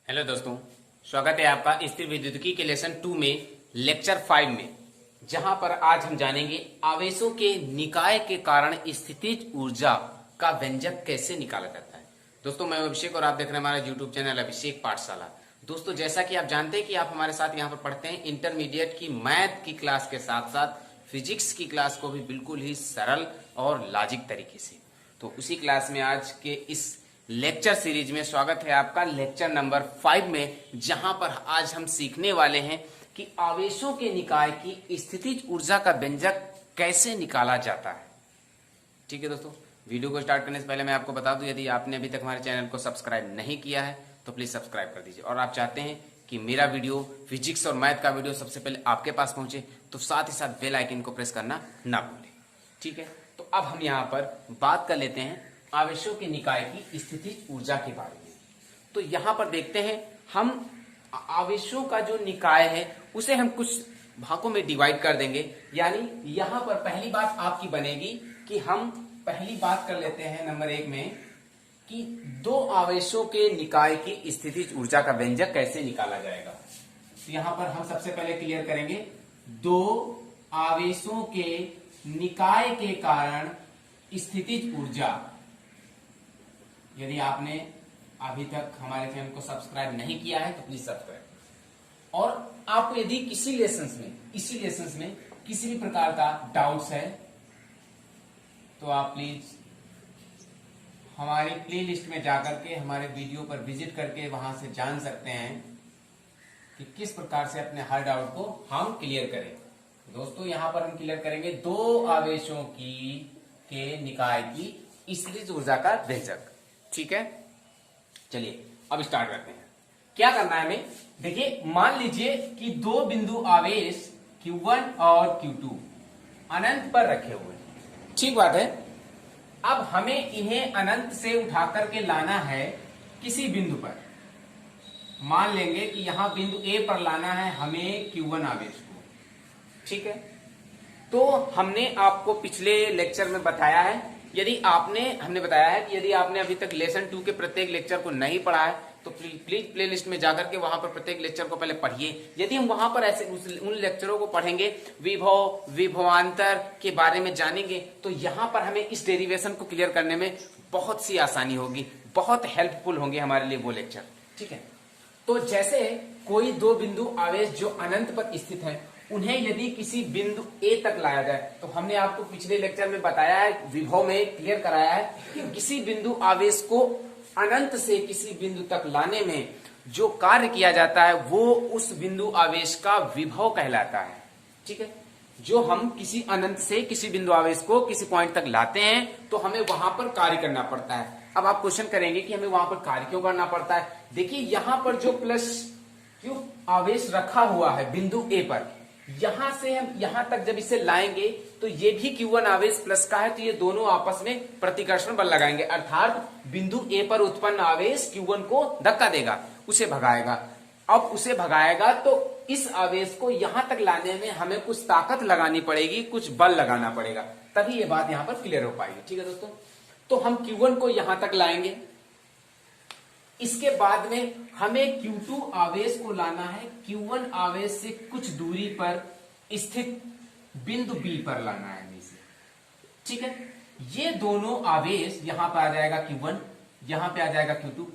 Hello दोस्तों, स्वागत है आपका स्थिर विद्युतिकी के लेसन 2 में लेक्चर 5 में, जहां पर आज हम जानेंगे आवेशों के निकाय के कारण स्थितिज ऊर्जा का व्यंजक कैसे निकाला जाता है। दोस्तों, मैं अभिषेक और आप देख रहे हैं हमारा यूट्यूब चैनल अभिषेक पाठशाला। दोस्तों, जैसा कि आप जानते हैं कि आप हमारे साथ यहाँ पर पढ़ते हैं इंटरमीडिएट की मैथ की क्लास के साथ साथ फिजिक्स की क्लास को भी बिल्कुल ही सरल और लॉजिक तरीके से। तो उसी क्लास में आज के इस लेक्चर सीरीज में स्वागत है आपका लेक्चर नंबर 5 में, जहां पर आज हम सीखने वाले हैं कि आवेशों के निकाय की स्थितिज ऊर्जा का व्यंजक कैसे निकाला जाता है। ठीक है दोस्तों, वीडियो को स्टार्ट करने से पहले मैं आपको बता दूं, यदि आपने अभी तक हमारे चैनल को सब्सक्राइब नहीं किया है तो प्लीज सब्सक्राइब कर दीजिए, और आप चाहते हैं कि मेरा वीडियो फिजिक्स और मैथ का वीडियो सबसे पहले आपके पास पहुंचे तो साथ ही साथ बेल आइकन को प्रेस करना ना भूलें। ठीक है, तो अब हम यहाँ पर बात कर लेते हैं आवेशों के निकाय की स्थितिज ऊर्जा के बारे में। तो यहां पर देखते हैं हम आवेशों का जो निकाय है उसे हम कुछ भागों में डिवाइड कर देंगे। यानी यहां पर पहली बात आपकी बनेगी कि हम पहली बात कर लेते हैं नंबर 1 में कि दो आवेशों के निकाय की स्थितिज ऊर्जा का व्यंजक कैसे निकाला जाएगा। तो यहां पर हम सबसे पहले क्लियर करेंगे दो आवेशों के निकाय के कारण स्थितिज ऊर्जा। यदि आपने अभी तक हमारे चैनल को सब्सक्राइब नहीं किया है तो प्लीज सब्सक्राइब। और आपको यदि इसी लेसन्स में किसी भी प्रकार का डाउट्स है तो आप प्लीज हमारी प्लेलिस्ट में जाकर के हमारे वीडियो पर विजिट करके वहां से जान सकते हैं कि किस प्रकार से अपने हर डाउट को हम क्लियर करें। दोस्तों, यहां पर हम क्लियर करेंगे दो आवेशों के निकाय की स्थितिज ऊर्जा का व्यंजक। ठीक है, चलिए अब स्टार्ट करते हैं। क्या करना है हमें, देखिए मान लीजिए कि दो बिंदु आवेश Q1 और Q2 अनंत पर रखे हुए हैं। ठीक बात है। अब हमें इन्हें अनंत से उठा करके लाना है किसी बिंदु पर। मान लेंगे कि यहां बिंदु A पर लाना है हमें Q1 आवेश को। ठीक है, तो हमने आपको पिछले लेक्चर में बताया है, हमने बताया है कि यदि आपने अभी तक लेसन 2 के प्रत्येक लेक्चर को नहीं पढ़ा है तो प्लीज प्लेलिस्ट में जाकर के वहां पर प्रत्येक लेक्चर को पहले पढ़िए। यदि हम वहां पर ऐसे उन लेक्चरों को पढ़ेंगे, विभवांतर के बारे में जानेंगे, तो यहां पर हमें इस डेरिवेशन को क्लियर करने में बहुत सी आसानी होगी, बहुत हेल्पफुल होंगे हमारे लिए वो लेक्चर। ठीक है, तो जैसे कोई दो बिंदु आवेश जो अनंत पर स्थित है, उन्हें यदि किसी बिंदु A तक लाया जाए, तो हमने आपको पिछले लेक्चर में बताया है, विभव में क्लियर कराया है कि किसी बिंदु आवेश को अनंत से किसी बिंदु तक लाने में जो कार्य किया जाता है वो उस बिंदु आवेश का विभव कहलाता है। ठीक है, जो हम किसी अनंत से किसी बिंदु आवेश को किसी पॉइंट तक लाते हैं तो हमें वहां पर कार्य करना पड़ता है। अब आप क्वेश्चन करेंगे कि हमें वहां पर कार्य क्यों करना पड़ता है। देखिए, यहां पर जो प्लस Q आवेश रखा हुआ है बिंदु A पर, यहां से हम यहां तक जब इसे लाएंगे तो ये भी Q1 आवेश प्लस का है, तो ये दोनों आपस में प्रतिकर्षण बल लगाएंगे, अर्थात बिंदु A पर उत्पन्न आवेश Q1 को धक्का देगा, उसे भगाएगा। अब उसे भगाएगा तो इस आवेश को यहां तक लाने में हमें कुछ ताकत लगानी पड़ेगी, कुछ बल लगाना पड़ेगा, तभी ये बात यहां पर क्लियर हो पाएगी। ठीक है दोस्तों, तो हम Q1 को यहां तक लाएंगे। इसके बाद में हमें Q2 आवेश को लाना है Q1 आवेश से कुछ दूरी पर स्थित बिंदु B पर लाना है हमें इसे। ठीक है, ये दोनों आवेश यहां पर आ जाएगा Q1, यहां पे आ जाएगा Q2।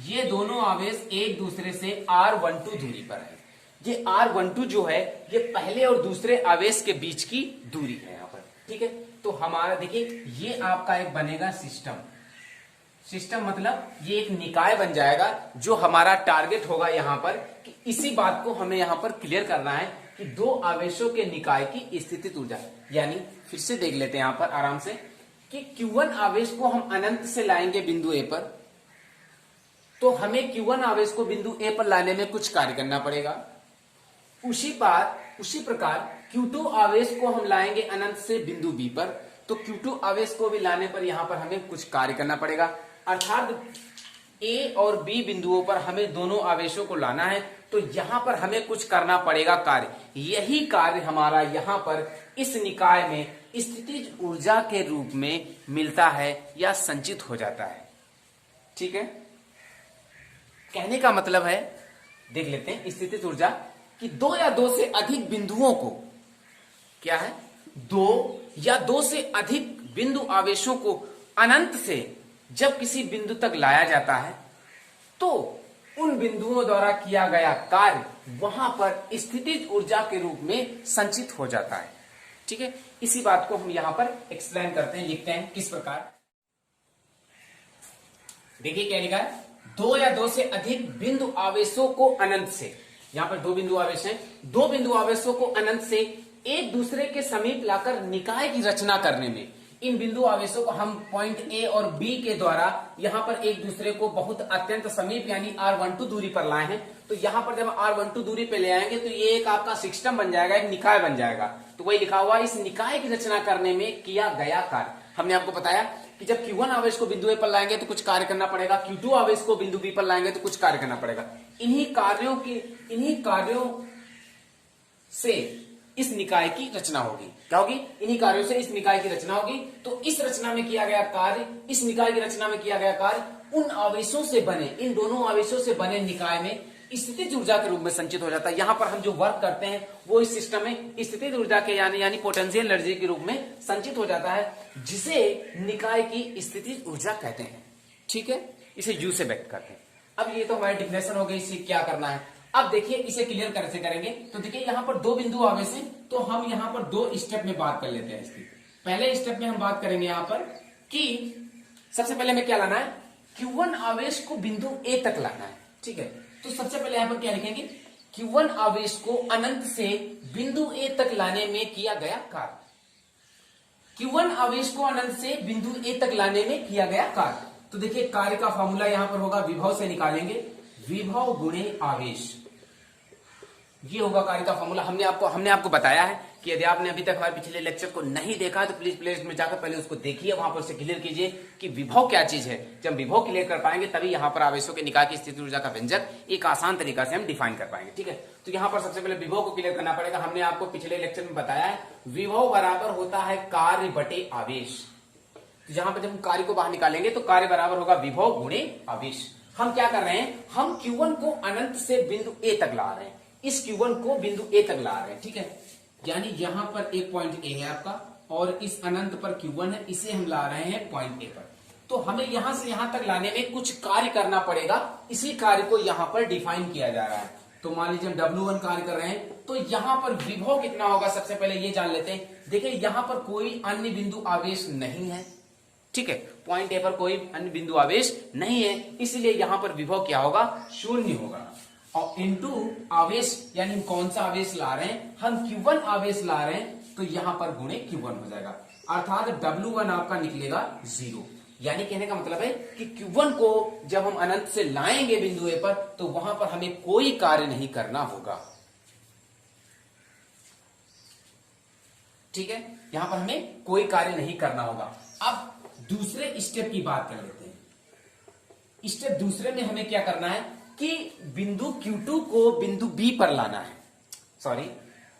ये दोनों आवेश एक दूसरे से R12 दूरी पर है। ये R12 जो है ये पहले और दूसरे आवेश के बीच की दूरी है यहां पर। ठीक है, तो हमारा देखिए ये आपका एक बनेगा सिस्टम मतलब ये एक निकाय बन जाएगा, जो हमारा टारगेट होगा यहां पर कि इसी बात को हमें यहां पर क्लियर करना है कि दो आवेशों के निकाय की स्थितिज ऊर्जा। यानी फिर से देख लेते हैं यहां पर आराम से कि Q1 आवेश को हम अनंत से लाएंगे बिंदु A पर, तो हमें Q1 आवेश को बिंदु A पर लाने में कुछ कार्य करना पड़ेगा। उसी प्रकार Q2 आवेश को हम लाएंगे अनंत से बिंदु B पर, तो Q2 आवेश को भी लाने पर यहां पर हमें कुछ कार्य करना पड़ेगा, अर्थात A और B बिंदुओं पर हमें दोनों आवेशों को लाना है, तो यहां पर हमें कुछ करना पड़ेगा कार्य। यही कार्य हमारा यहां पर इस निकाय में स्थितिज ऊर्जा के रूप में मिलता है या संचित हो जाता है। ठीक है, कहने का मतलब है, देख लेते हैं, स्थितिज ऊर्जा कि दो या दो से अधिक बिंदुओं को, क्या है, दो या दो से अधिक बिंदु आवेशों को अनंत से जब किसी बिंदु तक लाया जाता है तो उन बिंदुओं द्वारा किया गया कार्य वहां पर स्थितिज ऊर्जा के रूप में संचित हो जाता है। ठीक है, इसी बात को हम यहां पर एक्सप्लेन करते हैं, लिखते हैं किस प्रकार। देखिए क्या लिखा है, दो या दो से अधिक बिंदु आवेशों को अनंत से, यहां पर दो बिंदु आवेश हैं, दो बिंदु आवेशों को अनंत से एक दूसरे के समीप लाकर निकाय की रचना करने में, इन बिंदु आवेशों को हम पॉइंट ए और बी के द्वारा यहां पर एक दूसरे को बहुत अत्यंत समीप यानी r12 दूरी पर लाए हैं। तो यहां पर जब r12 दूरी पे ले आएंगे तो ये एक आपका सिस्टम बन जाएगा, एक निकाय बन जाएगा। तो वही लिखा हुआ, इस निकाय की रचना करने में किया गया कार्य। हमने आपको बताया कि जब Q1 आवेश को बिंदु ए पर लाएंगे तो कुछ कार्य करना पड़ेगा, Q2 आवेश को बिंदु बी पर लाएंगे तो कुछ कार्य करना पड़ेगा। इन्हीं कार्यों से इस निकाय की रचना होगी। क्या होगी? इन्हीं कार्यों से इस निकाय की रचना होगी। तो इस रचना में किया गया कार्य, इस निकाय की रचना में किया गया कार्य उन आवेशों से बने, इन दोनों आवेशों से बने निकाय में स्थितिज ऊर्जा के रूप में संचित हो जाता है। यहां पर हम जो वर्क करते हैं वो इस सिस्टम में स्थितिज ऊर्जा के यानी पोटेंशियल एनर्जी के रूप में संचित हो जाता है, जिसे निकाय की स्थितिज ऊर्जा कहते हैं। ठीक है, इसे यू से व्यक्त करते हैं। अब ये तो हमारी डिफिनेशन हो गई, इसे क्या करना है। अब देखिए इसे क्लियर कैसे करेंगे। तो देखिए यहां पर दो बिंदु आवेश हैं, तो हम यहां पर दो स्टेप में बात कर लेते हैं इसकी। पहले स्टेप में हम बात करेंगे यहां पर कि सबसे पहले हमें क्या लाना है, Q1 आवेश को बिंदु ए तक लाना है। ठीक है, तो सबसे पहले यहां पर क्या लिखेंगे, Q1 आवेश को अनंत से बिंदु ए तक लाने में किया गया कार्य। Q1 आवेश को अनंत से बिंदु ए तक लाने में किया गया कार्य। तो देखिए कार्य का फॉर्मूला यहां पर होगा, विभव से निकालेंगे, विभव गुणे आवेश, ये होगा कार्य का फॉर्मूला। हमने आपको बताया है कि यदि आपने अभी तक हमारे पिछले लेक्चर को नहीं देखा तो प्लीज प्लेलिस्ट में जाकर पहले उसको देखिए, वहां पर से क्लियर कीजिए कि विभव क्या चीज है। जब विभव क्लियर कर पाएंगे तभी यहां पर आवेशों के निकाय की स्थितिज ऊर्जा का व्यंजक एक आसान तरीका से हम डिफाइन कर पाएंगे। ठीक है, तो यहां पर सबसे पहले विभव को क्लियर करना पड़ेगा। हमने आपको पिछले लेक्चर में बताया है विभव बराबर होता है कार्य बटे आवेश। तो यहां पर जब हम कार्य को बाहर निकालेंगे तो कार्य बराबर होगा विभव गुणे आवेश। हम क्या कर रहे हैं, हम Q1 को अनंत से बिंदु ए तक ला रहे हैं, इस Q1 को बिंदु ए तक ला रहे हैं। ठीक है, यानी यहां पर एक पॉइंट ए है आपका और इस अनंत पर Q1 है, इसे हम ला रहे हैं पॉइंट ए पर। तो हमें यहां से यहां तक लाने में कुछ कार्य करना पड़ेगा, इसी कार्य को यहां पर डिफाइन किया जा रहा है। तो मान लीजिए हम W1 कार्य कर रहे हैं, तो यहां पर विभव कितना होगा सबसे पहले ये जान लेते हैं। देखिए यहां पर कोई अन्य बिंदु आवेश नहीं है। ठीक है, पॉइंट ए पर कोई अन्य बिंदु आवेश नहीं है, इसलिए यहां पर विभव क्या होगा, शून्य होगा। और इनटू आवेश, यानी हम कौन सा आवेश ला रहे हैं, हम Q1 आवेश ला रहे हैं, तो यहां पर गुणे Q1 हो जाएगा, अर्थात W1 आपका निकलेगा 0। यानी कहने का मतलब है कि Q1 को जब हम अनंत से लाएंगे बिंदु ए पर तो वहां पर हमें कोई कार्य नहीं करना होगा। ठीक है, यहां पर हमें कोई कार्य नहीं करना होगा। अब दूसरे स्टेप की बात कर लेते हैं। स्टेप दूसरे में हमें क्या करना है कि बिंदु Q2 को बिंदु B पर लाना है,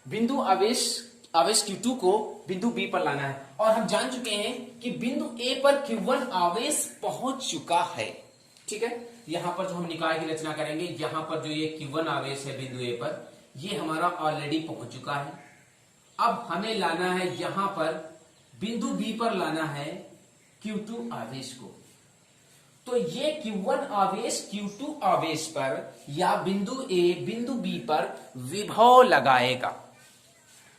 बिंदु आवेश Q2 को बिंदु B पर लाना है। और हम जान चुके हैं कि बिंदु A पर Q1 आवेश पहुंच चुका है। ठीक है, यहां पर जो हम निकाय की रचना करेंगे, यहां पर जो ये Q1 आवेश है बिंदु A पर, ये हमारा ऑलरेडी पहुंच चुका है। अब हमें लाना है यहां पर बिंदु B पर लाना है Q2 आवेश को। तो ये Q1 आवेश Q2 आवेश पर या बिंदु A बिंदु B पर विभव लगाएगा,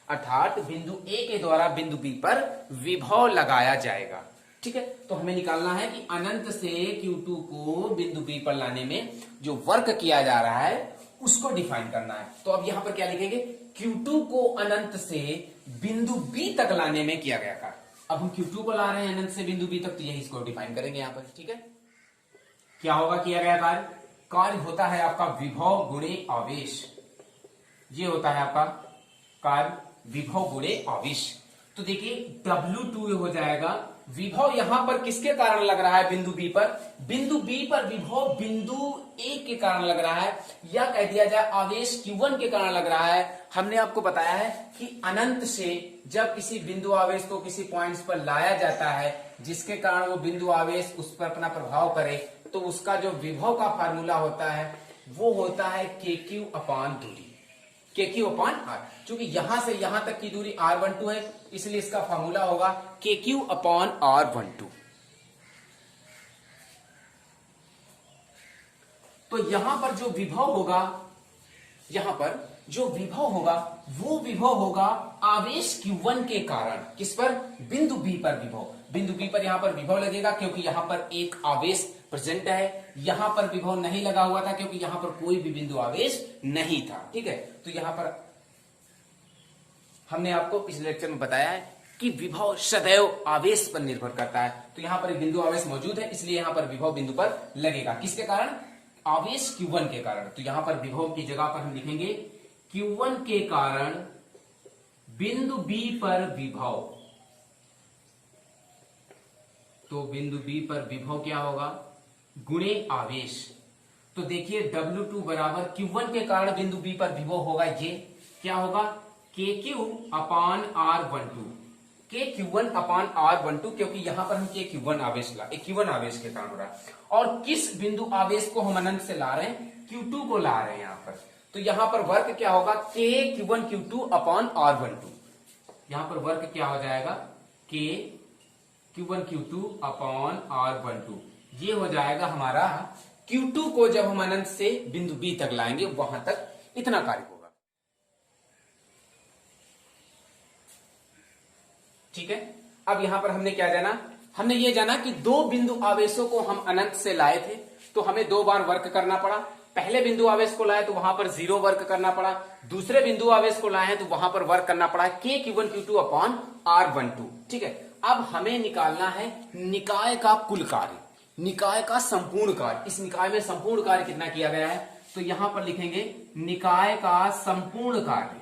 अर्थात बिंदु A के द्वारा बिंदु B पर विभव लगाया जाएगा। ठीक है, तो हमें निकालना है कि अनंत से Q2 को बिंदु B पर लाने में जो वर्क किया जा रहा है उसको डिफाइन करना है। तो अब यहां पर क्या लिखेंगे, Q2 को अनंत से बिंदु B तक लाने में किया गया कार्य। अब हम Q2 को ला रहे हैं अनंत से बिंदु B तक, तो यही इसको डिफाइन करेंगे यहां पर। ठीक है, क्या होगा किया गया कार्य, कार्य होता है आपका विभव गुणे आवेश। ये होता है आपका कार्य विभव गुणे आवेश। तो देखिए W2 हो जाएगा, विभव यहां पर किसके कारण लग रहा है, बिंदु B पर, बिंदु B पर विभव बिंदु A के कारण लग रहा है, या कह दिया जाए आवेश Q1 के कारण लग रहा है। हमने आपको बताया है कि अनंत से जब किसी बिंदु आवेश को किसी पॉइंट्स पर लाया जाता है जिसके कारण वो बिंदु आवेश उस पर अपना प्रभाव करे, तो उसका जो विभव का फार्मूला होता है वो होता है KQ अपान दूरी, KQ अपान R। क्योंकि यहां से यहां तक की दूरी R12 है, इसलिए इसका फार्मूला होगा KQ अपान R12। तो यहां पर जो विभव होगा, यहां पर जो विभव होगा वो विभव होगा आवेश Q1 के कारण। किस पर? बिंदु B पर विभव। बिंदु B पर यहां पर विभव लगेगा क्योंकि यहां पर एक आवेश प्रेजेंट है। यहां पर विभव नहीं लगा हुआ था क्योंकि यहां पर कोई भी बिंदु आवेश नहीं था। ठीक है, तो यहां पर हमने आपको इस लेक्चर में बताया है कि विभव सदैव आवेश पर निर्भर करता है। तो यहां पर एक बिंदु आवेश मौजूद है, इसलिए यहां पर विभव बिंदु पर लगेगा। किसके कारण? आवेश Q1 के कारण। तो यहां पर विभव की जगह पर हम लिखेंगे Q1 के कारण बिंदु B पर विभव। तो बिंदु B पर विभव क्या होगा? गुणे आवेश। तो देखिए W2 बराबर Q1 के कारण बिंदु B पर विभव होगा, ये क्या होगा? KQ अपान R12। KQ1 अपान R12, क्योंकि यहां पर हम KQ1 आवेश Q1 आवेश के कारण हो रहा है। और किस बिंदु आवेश को हम अनंत से ला रहे हैं? Q2 को ला रहे हैं यहां पर। तो यहां पर वर्क क्या होगा? KQ1 Q2 upon R12। यहां पर वर्क क्या हो जाएगा? KQ1 Q2 upon R12। ये हो जाएगा हमारा Q2 को जब हम अनंत से बिंदु B तक लाएंगे वहां तक इतना कार्य होगा। ठीक है, अब यहां पर हमने क्या जाना? हमने ये जाना कि दो बिंदु आवेशों को हम अनंत से लाए थे तो हमें दो बार वर्क करना पड़ा। पहले बिंदु आवेश को लाए तो वहां पर 0 वर्क करना पड़ा। दूसरे बिंदु आवेश को लाए हैं तो वहां पर वर्क करना पड़ा KQ1 Q2 अपान R12। ठीक है, अब हमें निकालना है निकाय का कुल कार्य, निकाय का संपूर्ण कार्य। इस निकाय में संपूर्ण कार्य कितना किया गया है? तो यहां पर लिखेंगे निकाय का संपूर्ण कार्य।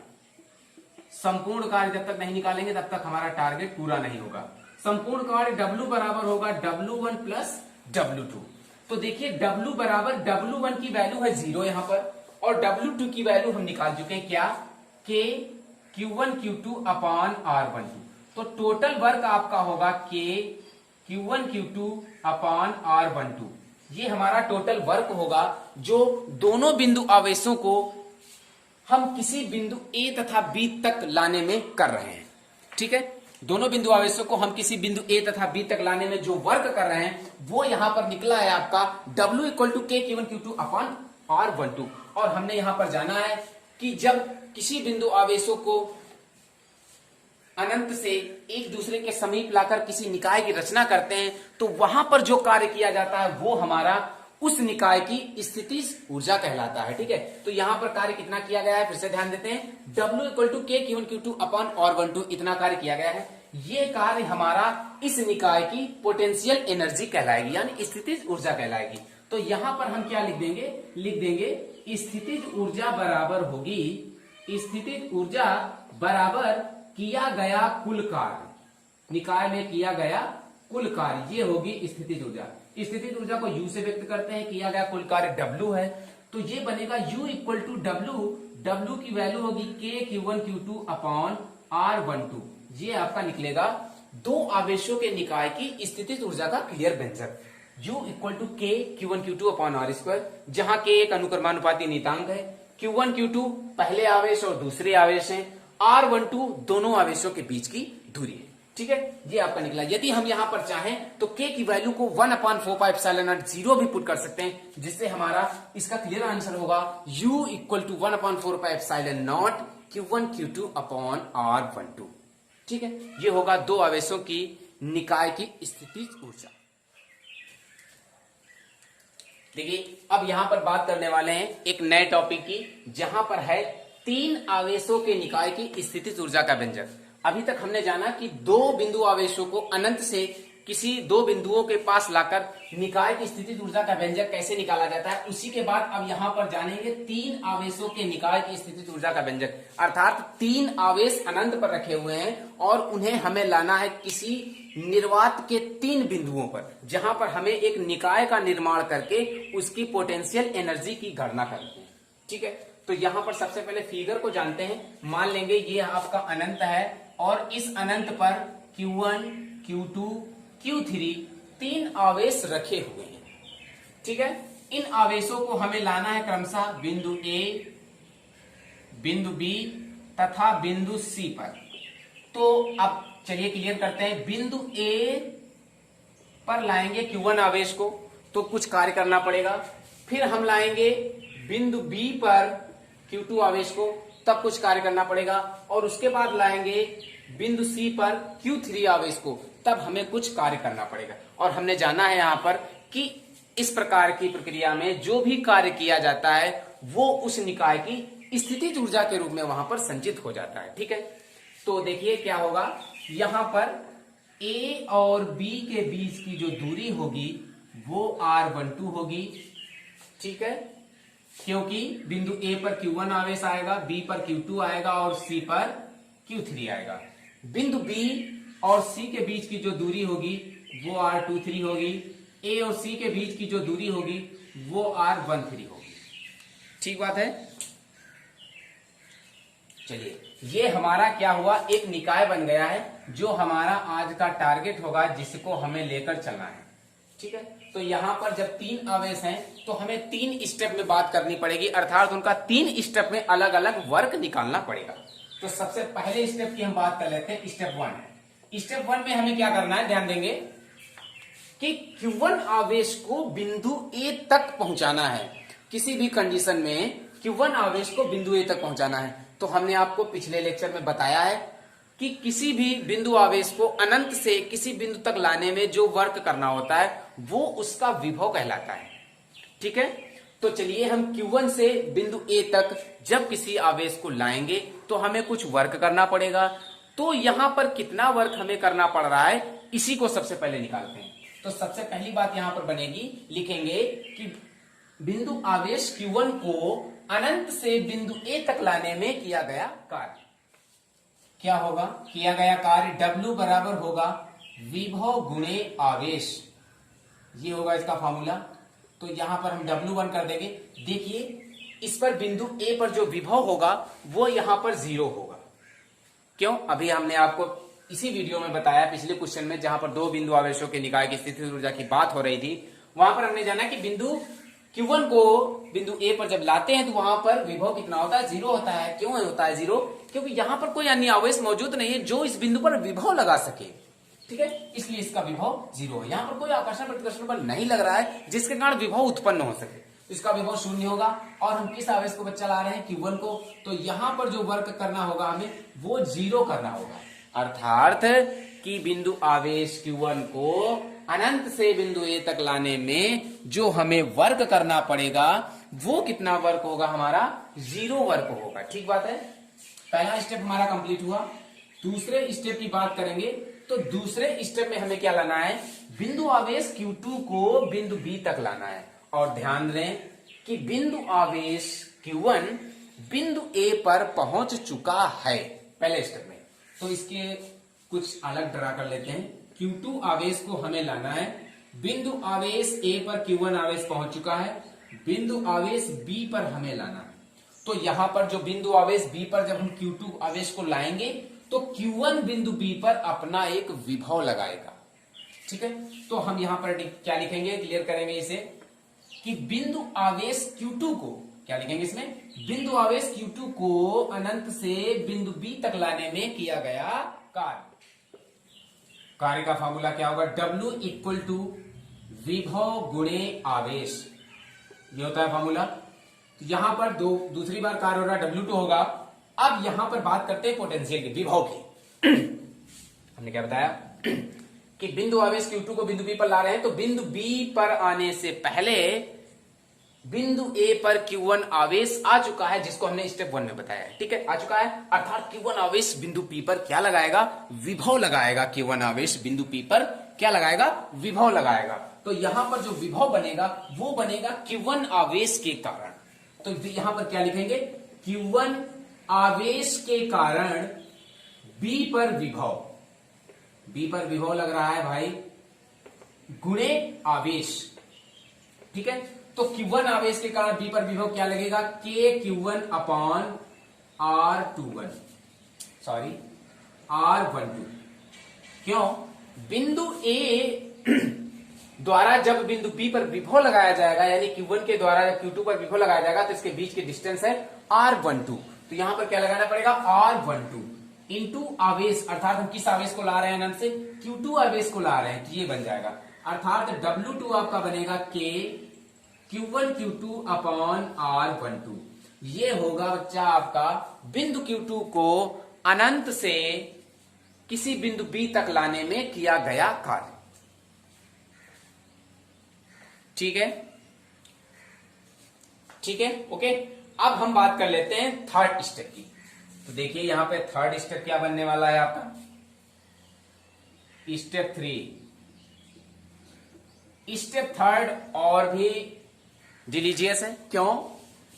संपूर्ण कार्य जब तक नहीं निकालेंगे तब तक हमारा टारगेट पूरा नहीं होगा। संपूर्ण कार्य W बराबर होगा W1 प्लस W2। तो देखिए W बराबर W1 की वैल्यू है 0 यहां पर, और W2 की वैल्यू हम निकाल चुके हैं, क्या? KQ1 Q2 upon R12। तो टोटल वर्क आपका होगा KQ1 Q2 अपान R12। ये हमारा टोटल वर्क होगा जो दोनों बिंदु आवेशों को हम किसी बिंदु A तथा B तक लाने में कर रहे हैं। ठीक है, दोनों बिंदु आवेशों को हम किसी बिंदु A तथा B तक लाने में जो वर्क कर रहे हैं वो यहां पर निकला है आपका W equal to KQ1 Q2 upon R12। और हमने यहां पर जाना है कि जब किसी बिंदु आवेशों को अनंत से एक दूसरे के समीप लाकर किसी निकाय की रचना करते हैं तो वहां पर जो कार्य किया जाता है वो हमारा उस निकाय की स्थितिज ऊर्जा कहलाता है। ठीक है, तो यहां पर कार्य कितना किया गया है? फिर से ध्यान देते हैं, W equal to KQ1 Q2 upon R12 इतना कार्य किया गया है। ये कार्य हमारा इस निकाय की पोटेंशियल एनर्जी कहलाएगी, यानी स्थितिज ऊर्जा कहलाएगी। तो यहां पर हम क्या लिख देंगे? लिख देंगे स्थितिज ऊर्जा बराबर होगी, स्थितिज ऊर्जा बराबर किया गया कुल कार्य, निकाय में किया गया कुल कार्य, ये होगी स्थितिज ऊर्जा। स्थितिज ऊर्जा को U से व्यक्त करते हैं, किया गया कुल कार्य W है, तो ये बनेगा U इक्वल टू W की वैल्यू होगी KQ1 Q2 अपॉन R12। ये आपका निकलेगा दो आवेशों के निकाय की स्थितिज ऊर्जा का क्लियर व्यंजक। U equal to KQ1 Q2 upon R², जहां K एक अनुक्रमानुपाती नियतांक है, Q1 Q2 पहले आवेश और दूसरे आवेश हैं, R12 दोनों आवेशों के बीच की दूरी है। ठीक है, ये आपका निकला। यदि हम यहां पर चाहें तो K की वैल्यू को 1/4πε0 भी पुट कर सकते हैं, जिससे हमारा इसका क्लियर आंसर होगा U equal to 1/4πε0 Q1 Q2 upon R12। ठीक है, ये होगा दो आवेशों की निकाय की स्थितिज ऊर्जा। देखिए, अब यहां पर बात करने वाले हैं एक नए टॉपिक की, जहां पर है तीन आवेशों के निकाय की स्थितिज ऊर्जा का व्यंजक। अभी तक हमने जाना कि दो बिंदु आवेशों को अनंत से किसी दो बिंदुओं के पास लाकर निकाय की स्थितिज ऊर्जा का व्यंजक कैसे निकाला जाता है। उसी के बाद अब यहां पर जानेंगे तीन आवेशों के निकाय की स्थितिज ऊर्जा का व्यंजक, अर्थात तीन आवेश अनंत पर रखे हुए हैं और उन्हें हमें लाना है किसी निर्वात के तीन बिंदुओं पर, जहां पर हमें एक निकाय का निर्माण करके उसकी पोटेंशियल एनर्जी की गणना करनी है। ठीक है, तो यहां पर सबसे पहले फिगर को जानते हैं। मान लेंगे ये आपका अनंत है और इस अनंत पर Q1, Q2, Q3 तीन आवेश रखे हुए हैं। ठीक है। इन आवेशों को हमें लाना है क्रमशः बिंदु ए, बिंदु बी तथा बिंदु सी पर। तो अब चलिए क्लियर करते हैं। बिंदु ए पर लाएंगे Q1 आवेश को, तो कुछ कार्य करना पड़ेगा। फिर हम लाएंगे बिंदु बी पर Q2 आवेश को, तब कुछ कार्य करना पड़ेगा। और उसके बाद लाएंगे बिंदु सी पर Q3 आवेश को, तब हमें कुछ कार्य करना पड़ेगा। और हमने जाना है यहां पर कि इस प्रकार की प्रक्रिया में जो भी कार्य किया जाता है वो उस निकाय की स्थितिज ऊर्जा के रूप में वहां पर संचित हो जाता है। ठीक है, तो देखिए क्या होगा। यहां पर ए और बी के बीच की जो दूरी होगी वो R12 होगी। ठीक है, क्योंकि बिंदु ए पर Q1 आवेश आएगा, बी पर Q2 आएगा और सी पर Q3 आएगा। बिंदु बी और सी के बीच की जो दूरी होगी वो R23 होगी। ए और सी के बीच की जो दूरी होगी वो R13 होगी। ठीक बात है। चलिए, ये हमारा क्या हुआ, एक निकाय बन गया है जो हमारा आज का टारगेट होगा, जिसको हमें लेकर चलना है। ठीक है, तो यहां पर जब 3 आवेश हैं तो हमें 3 स्टेप में बात करनी पड़ेगी, अर्थात उनका 3 स्टेप में अलग अलग वर्क निकालना पड़ेगा। तो सबसे पहले स्टेप की हम बात कर लेते हैं, स्टेप 1। स्टेप 1 में हमें क्या करना है, ध्यान देंगे कि Q1 आवेश को बिंदु ए तक पहुंचाना है। किसी भी कंडीशन में Q1 आवेश को बिंदु ए तक पहुंचाना है। तो हमने आपको पिछले लेक्चर में बताया है कि किसी भी बिंदु आवेश को अनंत से किसी बिंदु तक लाने में जो वर्क करना होता है वो उसका विभव कहलाता है। ठीक है, तो चलिए हम Q1 से बिंदु ए तक जब किसी आवेश को लाएंगे तो हमें कुछ वर्क करना पड़ेगा। तो यहां पर कितना वर्क हमें करना पड़ रहा है, इसी को सबसे पहले निकालते हैं। तो सबसे पहली बात यहां पर बनेगी, लिखेंगे कि बिंदु आवेश Q1 को अनंत से बिंदु ए तक लाने में किया गया कार्य क्या होगा, किया गया कार्य W बराबर होगा विभव गुणे आवेश। ये होगा इसका फॉर्मूला। तो यहां पर हम W1 कर देंगे। देखिए, इस पर बिंदु ए पर जो विभव होगा वो यहां पर 0 होगा। क्यों, अभी हमने आपको इसी वीडियो में बताया, पिछले क्वेश्चन में, जहां पर 2 बिंदु आवेशों के निकाय की स्थितिज ऊर्जा की बात हो रही थी, वहां पर हमने जाना कि बिंदु Q1 को बिंदु ए पर जब लाते हैं तो वहां पर विभव कितना होता है, 0 होता है। क्यों होता है 0? क्योंकि यहां पर कोई अन्य आवेश मौजूद नहीं है जो इस बिंदु पर विभव लगा सके। ठीक है, इसलिए इसका विभव 0 है। यहां पर कोई आकर्षण प्रतिकर्षण बल नहीं लग रहा है जिसके कारण विभव उत्पन्न हो सके। इसका विभव 0 होगा। और हम किस आवेश को बच्चा ला रहे हैं, Q1 को। तो यहां पर जो वर्क करना होगा हमें वो 0 करना होगा। अर्थात कि बिंदु आवेश Q1 को अनंत से बिंदु ए तक लाने में जो हमें वर्क करना पड़ेगा वो कितना वर्क होगा, हमारा 0 वर्क होगा। ठीक बात है। पहला स्टेप हमारा कंप्लीट हुआ। दूसरे स्टेप की बात करेंगे तो दूसरे स्टेप में हमें क्या लाना है, बिंदु आवेश Q2 को बिंदु बी तक लाना है। और ध्यान दें कि बिंदु आवेश Q1 बिंदु ए पर पहुंच चुका है पहले स्टेप में। तो इसके कुछ अलग ड्रा कर लेते हैं। Q2 आवेश को हमें लाना है। बिंदु आवेश ए पर Q1 आवेश पहुंच चुका है, बिंदु आवेश बी पर हमें लाना है। तो यहां पर जो बिंदु आवेश बी पर जब हम Q2 आवेश को लाएंगे तो Q1 बिंदु बी पर अपना एक विभव लगाएगा। ठीक है, तो हम यहां पर क्या लिखेंगे, क्लियर करेंगे इसे, कि बिंदु आवेश Q2 को क्या लिखेंगे इसमें, बिंदु आवेश Q2 को अनंत से बिंदु बी तक लाने में किया गया कार्य का फॉर्मूला क्या होगा, W इक्वल टू विभव गुणे आवेश। ये होता है फॉर्मूला। तो यहां पर दूसरी बार कार्य हो रहा है, W2 होगा। अब यहां पर बात करते हैं पोटेंशियल की, विभव की। हमने क्या बताया कि बिंदु आवेश Q2 को बिंदु बी पर ला रहे हैं, तो बिंदु बी पर आने से पहले बिंदु ए पर Q1 आवेश आ चुका है, जिसको हमने स्टेप 1 में बताया है। ठीक है, आ चुका है। अर्थात Q1 आवेश बिंदु P पर क्या लगाएगा, विभव लगाएगा। Q1 आवेश बिंदु P पर क्या लगाएगा, विभव लगाएगा। तो यहां पर जो विभव बनेगा वो बनेगा Q1 आवेश के कारण। तो यहां पर क्या लिखेंगे, Q1 आवेश के कारण B पर विभव, B पर विभव लग रहा है भाई, गुणे आवेश। ठीक है, तो Q1 आवेश के कारण B पर विभव क्या लगेगा, KQ1 upon R21, sorry R12। क्यों, बिंदु A द्वारा जब बिंदु बी पर विभव लगाया जाएगा, यानी Q1 के द्वारा जब Q2 पर विभव लगाया जाएगा तो इसके बीच के डिस्टेंस है R12। तो यहां पर क्या लगाना पड़ेगा, R12 इंटू आवेश, अर्थात हम किस आवेश को ला रहे हैं अनंत से, Q2 आवेश को ला रहे हैं, तो ये बन जाएगा, अर्थात W2 आपका बनेगा K Q1 Q2 upon R12। ये होगा बच्चा आपका बिंदु Q2 को अनंत से किसी बिंदु B तक लाने में किया गया कार्य। ठीक है, ठीक है, ओके। अब हम बात कर लेते हैं थर्ड स्टेप की। तो देखिए यहां पे थर्ड स्टेप क्या बनने वाला है आपका, स्टेप 3। स्टेप थर्ड और भी डिलीजियस है, क्यों,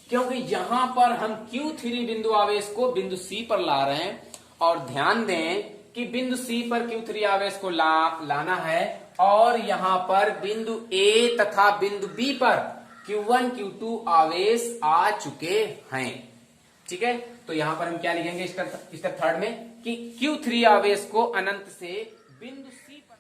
क्योंकि यहां पर हम Q3 बिंदु आवेश को बिंदु C पर ला रहे हैं, और ध्यान दें कि बिंदु C पर Q3 आवेश को लाना है, और यहां पर बिंदु A तथा बिंदु B पर Q1 Q2 आवेश आ चुके हैं। ठीक है, तो यहां पर हम क्या लिखेंगे स्टेप थर्ड में कि Q3 आवेश को अनंत से बिंदु C पर,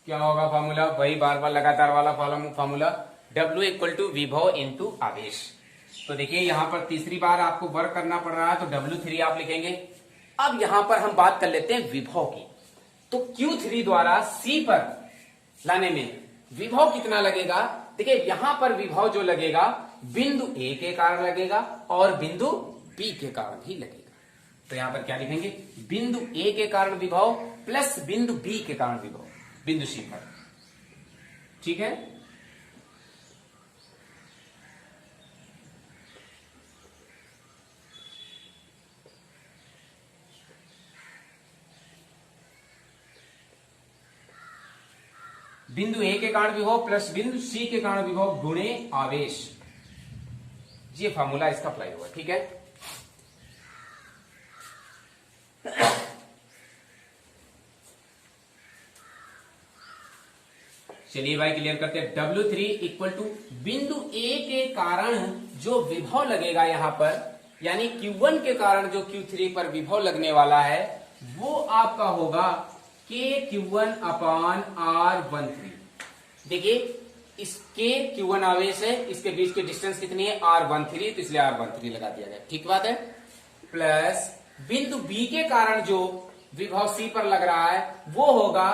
क्या होगा फॉर्मूला, वही बार बार लगातार वाला फॉर्मूला, W इक्वल टू विभव इंटू आवेश। तो देखिए यहां पर तीसरी बार आपको वर्क करना पड़ रहा है, तो W3 आप लिखेंगे। अब यहां पर हम बात कर लेते हैं विभव की। तो Q3 द्वारा C पर लाने में विभव कितना लगेगा, देखिए यहां पर विभव जो लगेगा बिंदु A के कारण लगेगा और बिंदु B के कारण भी लगेगा। तो यहां पर क्या लिखेंगे, बिंदु A के कारण विभव प्लस बिंदु B के कारण विभव बिंदु C पर। ठीक है, बिंदु A के कारण विभव प्लस बिंदु C के कारण विभव गुणे आवेश, ये फॉर्मूला इसका अप्लाई हुआ। ठीक है, चलिए भाई क्लियर करते हैं। W3 इक्वल टू बिंदु A के कारण जो विभव लगेगा यहां पर, यानी Q1 के कारण जो Q3 पर विभव लगने वाला है वो आपका होगा KQ1 अपान R13। देखिए इसके Q1 आवेश है, इसके बीच की डिस्टेंस कितनी है R13, तो इसलिए R13 लगा दिया गया। ठीक बात है, प्लस बिंदु B के कारण जो विभव C पर लग रहा है वो होगा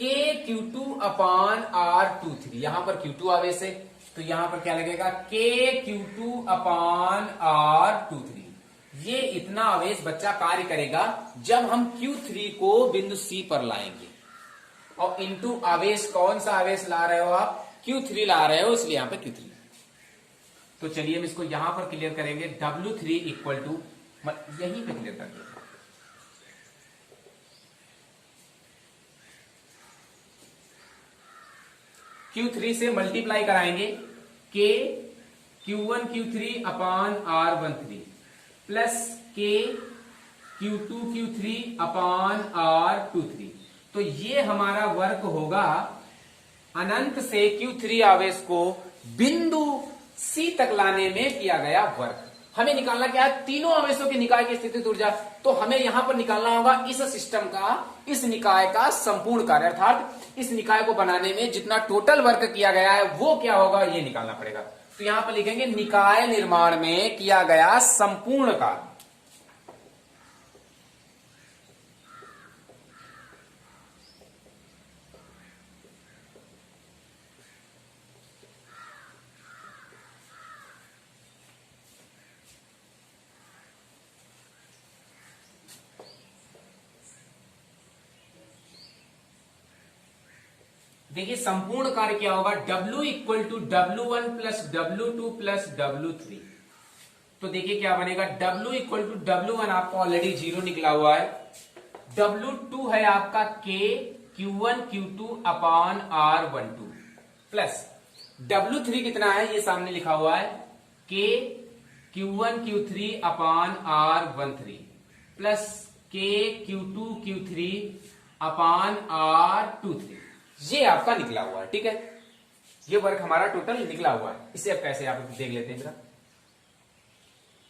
KQ2 अपान R23। यहां पर Q2 आवेश है, तो यहां पर क्या लगेगा KQ2 अपान R23। ये इतना आवेश बच्चा कार्य करेगा जब हम Q3 को बिंदु C पर लाएंगे। और इनटू आवेश, कौन सा आवेश ला रहे हो आप, Q3 ला रहे हो, इसलिए यहां पर Q3। तो चलिए हम इसको यहां पर क्लियर करेंगे। W3 इक्वल टू, यहीं पे क्लियर कर दिया, Q3 से मल्टीप्लाई कराएंगे K Q1 Q3 upon R13 plus K Q2 Q3 upon R23। तो ये हमारा वर्क होगा अनंत से Q3 आवेश को बिंदु C तक लाने में किया गया वर्क। हमें निकालना क्या है, तीनों आवेशों की निकाय की स्थिति ऊर्जा। तो हमें यहां पर निकालना होगा इस सिस्टम का, इस निकाय का संपूर्ण कार्य, अर्थात इस निकाय को बनाने में जितना टोटल वर्क किया गया है वो क्या होगा, ये निकालना पड़ेगा। तो यहां पर लिखेंगे निकाय निर्माण में किया गया संपूर्ण कार्य। देखिए संपूर्ण कार्य क्या होगा, W equal to W1 plus W2 plus W3। तो देखिए क्या बनेगा, W इक्वल टू W1 आपका ऑलरेडी 0 निकला हुआ है, W2 है आपका K Q1 Q2 upon R12 plus W3 कितना है ये सामने लिखा हुआ है K Q1 Q3 upon R13 plus K Q2 Q3 upon R23। ये आपका निकला हुआ है। ठीक है, ये वर्क हमारा टोटल निकला हुआ है। इसे अब कैसे आप देख लेते हैं जरा।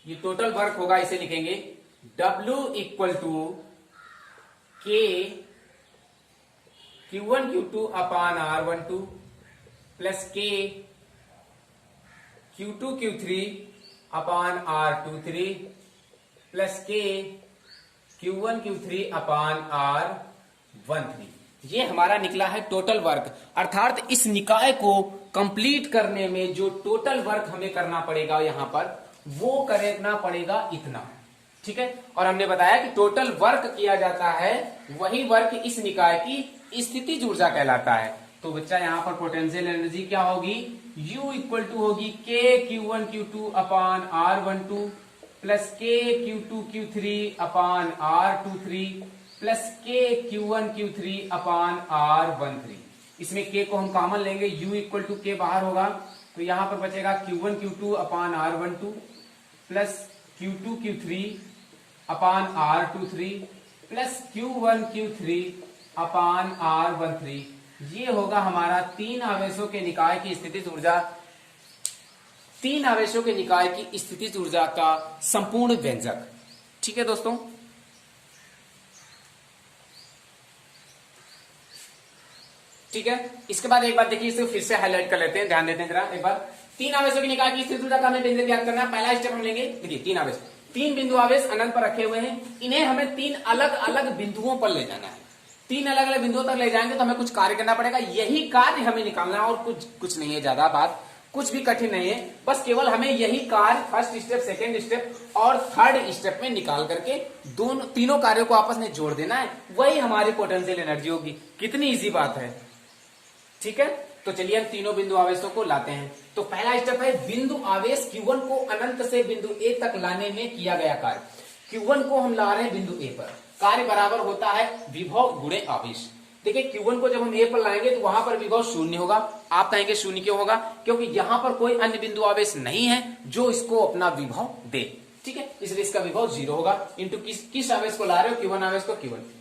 ये टोटल वर्क होगा, इसे लिखेंगे W equal to K Q1 Q2 upon R12 plus K Q2 Q3 upon R23 plus K Q1 Q3 upon R13। ये हमारा निकला है टोटल वर्क। अर्थात इस निकाय को कंप्लीट करने में जो टोटल वर्क हमें करना पड़ेगा यहां पर, वो करना पड़ेगा इतना। ठीक है, और हमने बताया कि टोटल वर्क किया जाता है, वही वर्क इस निकाय की स्थितिज ऊर्जा कहलाता है। तो बच्चा यहां पर पोटेंशियल एनर्जी क्या होगी, U इक्वल टू होगी K Q1 Q2 upon R12 plus K Q2 Q3 upon R23 plus K Q1 Q3 upon R13। इसमें K को हम कॉमन लेंगे, U इक्वल टू K बाहर होगा, तो यहां पर बचेगा Q1 Q2 upon R12 plus Q2 Q3 upon R23 plus Q1 Q3 upon R13। ये होगा हमारा तीन आवेशों के निकाय की स्थितिज ऊर्जा, तीन आवेशों के निकाय की स्थितिज ऊर्जा का संपूर्ण व्यंजक। ठीक है दोस्तों, ठीक है। इसके बाद एक बार देखिए, इसे फिर से हाईलाइट कर लेते हैं, ध्यान देते हैं जरा एक बार। तीन आवेशों की निकाय की स्थितिज ऊर्जा का हमें व्यंजक याद करना है। पहला स्टेप हम लेंगे, देखिए तीन आवेश, तीन बिंदु आवेश अनंत पर रखे हुए हैं, इन्हें हमें तीन अलग अलग बिंदुओं पर ले जाना है। तीन अलग अलग बिंदुओं तक ले जाएंगे तो हमें कुछ कार्य करना पड़ेगा, यही कार्य हमें निकालना है, और कुछ नहीं है, ज्यादा बात कुछ भी कठिन नहीं है, बस केवल हमें यही कार्य फर्स्ट स्टेप, सेकेंड स्टेप और थर्ड स्टेप में निकाल करके दोनों तीनों कार्यों को आपस में जोड़ देना है, वही हमारी पोटेंशियल एनर्जी होगी। कितनी इजी बात है। ठीक है, तो चलिए हम तीनों बिंदु आवेशों को लाते हैं। तो पहला स्टेप है बिंदु आवेश Q1 को अनंत से बिंदु A तक लाने में किया गया कार्य। Q1 को हम ला रहे हैं बिंदु A पर, कार्य बराबर होता है विभव गुणे आवेश। देखिए Q1 को जब हम A पर लाएंगे तो वहां पर विभव शून्य होगा। आप कहेंगे शून्य क्यों होगा, क्योंकि यहां पर कोई अन्य बिंदु आवेश नहीं है जो इसको अपना विभव दे। ठीक है, इसलिए इसका विभव 0 होगा। इंटू किस आवेश को ला रहे हो, Q1 आवेश को,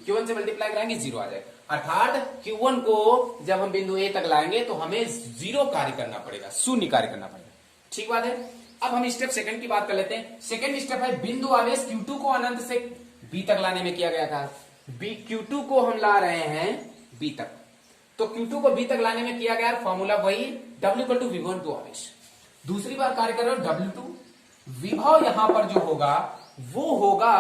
Q1 से मल्टीप्लाई कराएंगे 0 आ जाएगा। अर्थात Q1 को जब हम बिंदु A तक लाएंगे तो हमें 0 कार्य करना पड़ेगा, शून्य कार्य करना पड़ेगा। ठीक बात है। अब हम स्टेप सेकंड की बात कर लेते हैं। सेकंड स्टेप है बिंदु आवेश Q2 को अनंत से B तक लाने में किया गया था। Q2 को हम ला रहे हैं B तक, तो Q2 को B तक लाने में किया गया फॉर्मूला वही W equal to V1 to आवेश। दूसरी बार कार्य कर रहे हो W2, विभव यहां पर जो होगा वो होगा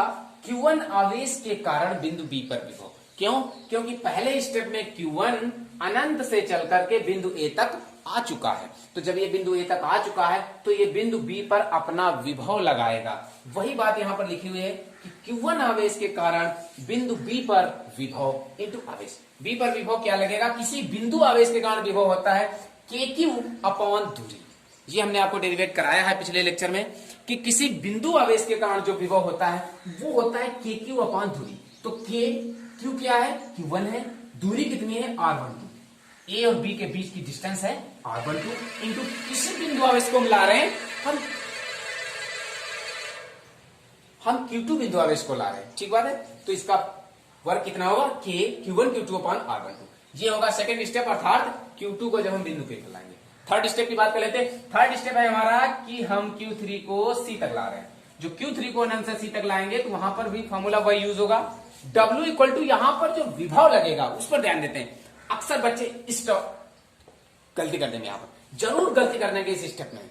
Q1 आवेश के कारण बिंदु B पर विभव। क्यों, क्योंकि पहले स्टेप में Q1 अनंत से चल करके बिंदु A तक आ चुका है, तो जब ये बिंदु A तक आ चुका है तो ये बिंदु B पर अपना विभव लगाएगा। वही बात यहां पर लिखी हुई है कि Q1 आवेश के कारण बिंदु B पर विभव इंटू आवेश। B पर विभव क्या लगेगा, किसी बिंदु आवेश के कारण विभव होता है KQ अपॉन दूरी। ये हमने आपको डेरिवेट कराया है पिछले लेक्चर में कि किसी बिंदु आवेश के कारण जो विभव होता है वो होता है KQ अपॉन दूरी। तो Q क्या है, Q1 है, दूरी कितनी है R12, A और B के बीच की डिस्टेंस है R12 इंटू किसी बिंदु आवेश को हम ला रहे हैं, हम Q2 बिंदु आवेश को ला रहे हैं। ठीक बात है, तो इसका वर्क कितना होगा, Q1 Q2 अपॉन R12। ये होगा सेकंड स्टेप, अर्थात Q2 को जब हम बिंदु पे लाएंगे। थर्ड स्टेप की बात कर लेते हैं। थर्ड स्टेप है हमारा कि हम Q3 को C तक ला रहे हैं। जो Q3 को अनंत से C तक लाएंगे तो वहां पर भी फॉर्मूला वही यूज होगा, W इक्वल टू यहां पर जो विभव लगेगा उस पर ध्यान देते हैं। अक्सर बच्चे गलती कर देंगे, यहां पर जरूर गलती करने के इस स्टेप में,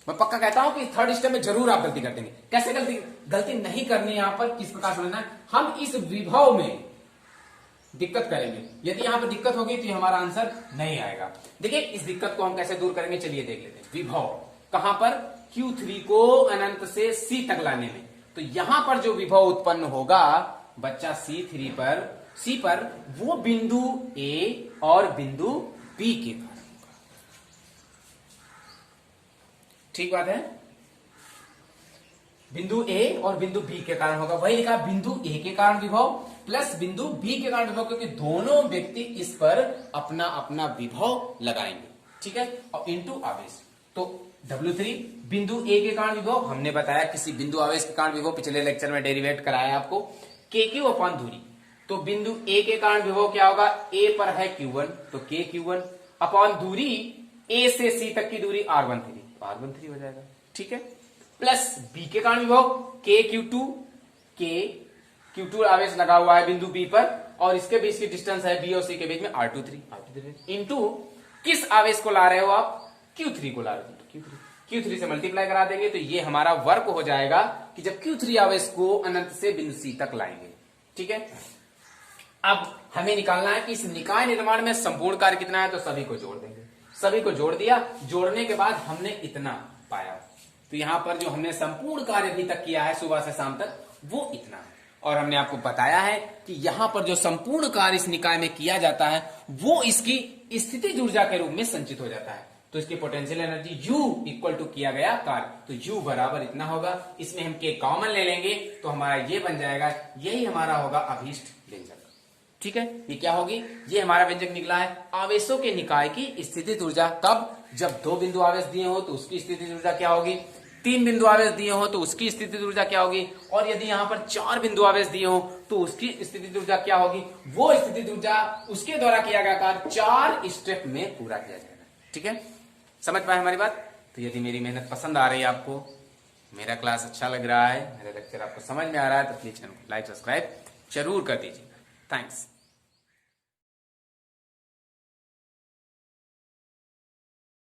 मैं पक्का कहता हूं कि थर्ड स्टेप में जरूर आप गलती कर देंगे। कैसे गलती नहीं करनी, यहां पर किस प्रकार समझना है, हम इस विभव में दिक्कत करेंगे। यदि यहां पर दिक्कत होगी तो हमारा आंसर नहीं आएगा। देखिए इस दिक्कत को हम कैसे दूर करेंगे, चलिए देख लेते हैं। विभव कहां पर, Q3 को अनंत से C तक लाने में, तो यहां पर जो विभव उत्पन्न होगा बच्चा C पर वो बिंदु A और बिंदु B के कारण होगा। ठीक बात है, बिंदु A और बिंदु B के कारण होगा। वही लिखा बिंदु A के कारण विभव प्लस बिंदु B के कारण विभव, क्योंकि दोनों व्यक्ति इस पर अपना अपना विभव लगाएंगे। ठीक है, और इंटू आवेश। तो W3 बिंदु A के कारण विभव, हमने बताया किसी बिंदु आवेश के कारण विभव, पिछले लेक्चर में डेरिवेट कराया आपको। KQ अपॉन दूरी, तो बिंदु A के कारण विभव क्या होगा, A पर है Q1 तो KQ1 अपॉन दूरी ए से सी तक की दूरी r13, तो r13 हो जाएगा, ठीक है। प्लस बी के कारण विभव के Q2 आवेश लगा हुआ है बिंदु बी पर, और इसके बीच की डिस्टेंस है बी और सी के बीच में r23 इंटू किस आवेश को ला रहे हो आप, Q3 को ला रहे हो, Q3 से मल्टीप्लाई करा देंगे तो ये हमारा वर्क हो जाएगा कि जब Q3 आवेश को अनंत से बिंदु सी तक लाएंगे, ठीक है। अब हमें निकालना है कि इस निकाय निर्माण में संपूर्ण कार्य कितना है, तो सभी को जोड़ देंगे, सभी को जोड़ दिया, जोड़ने के बाद हमने इतना पाया, तो यहां पर जो हमने संपूर्ण कार्य अभी तक किया है सुबह से शाम तक वो इतना है, और हमने आपको बताया है कि यहां पर जो संपूर्ण कार्य इस निकाय में किया जाता है वो इसकी स्थितिज ऊर्जा के रूप में संचित हो जाता है, तो इसकी potential energy U equal to किया गया कार्य, तो U बराबर इतना होगा, इसमें हम K कॉमन ले लेंगे तो हमारा ये बन जाएगा, यही हमारा होगा अभीष्ट व्यंजक, ठीक है। ये क्या होगी, ये हमारा व्यंजक निकला है आवेशों के निकाय की स्थितिज ऊर्जा, कब, जब 2 बिंदु आवेश दिए हो तो उसकी स्थितिज ऊर्जा क्या होगी, 3 बिंदु आवेश दिए हो तो उसकी स्थितिज ऊर्जा क्या होगी, और यदि यहां पर 4 बिंदु आवेश दिए हो तो उसकी स्थितिज ऊर्जा क्या होगी, वो स्थितिज ऊर्जा उसके द्वारा किया गया कार्य 4 स्टेप में पूरा किया जाएगा, ठीक है। समझ पाए हमारी बात। तो यदि मेरी मेहनत पसंद आ रही है आपको, मेरा क्लास अच्छा लग रहा है, मेरा लेक्चर आपको समझ में आ रहा है, तो प्लीज चैनल को लाइक सब्सक्राइब जरूर कर दीजिएगा। थैंक्स।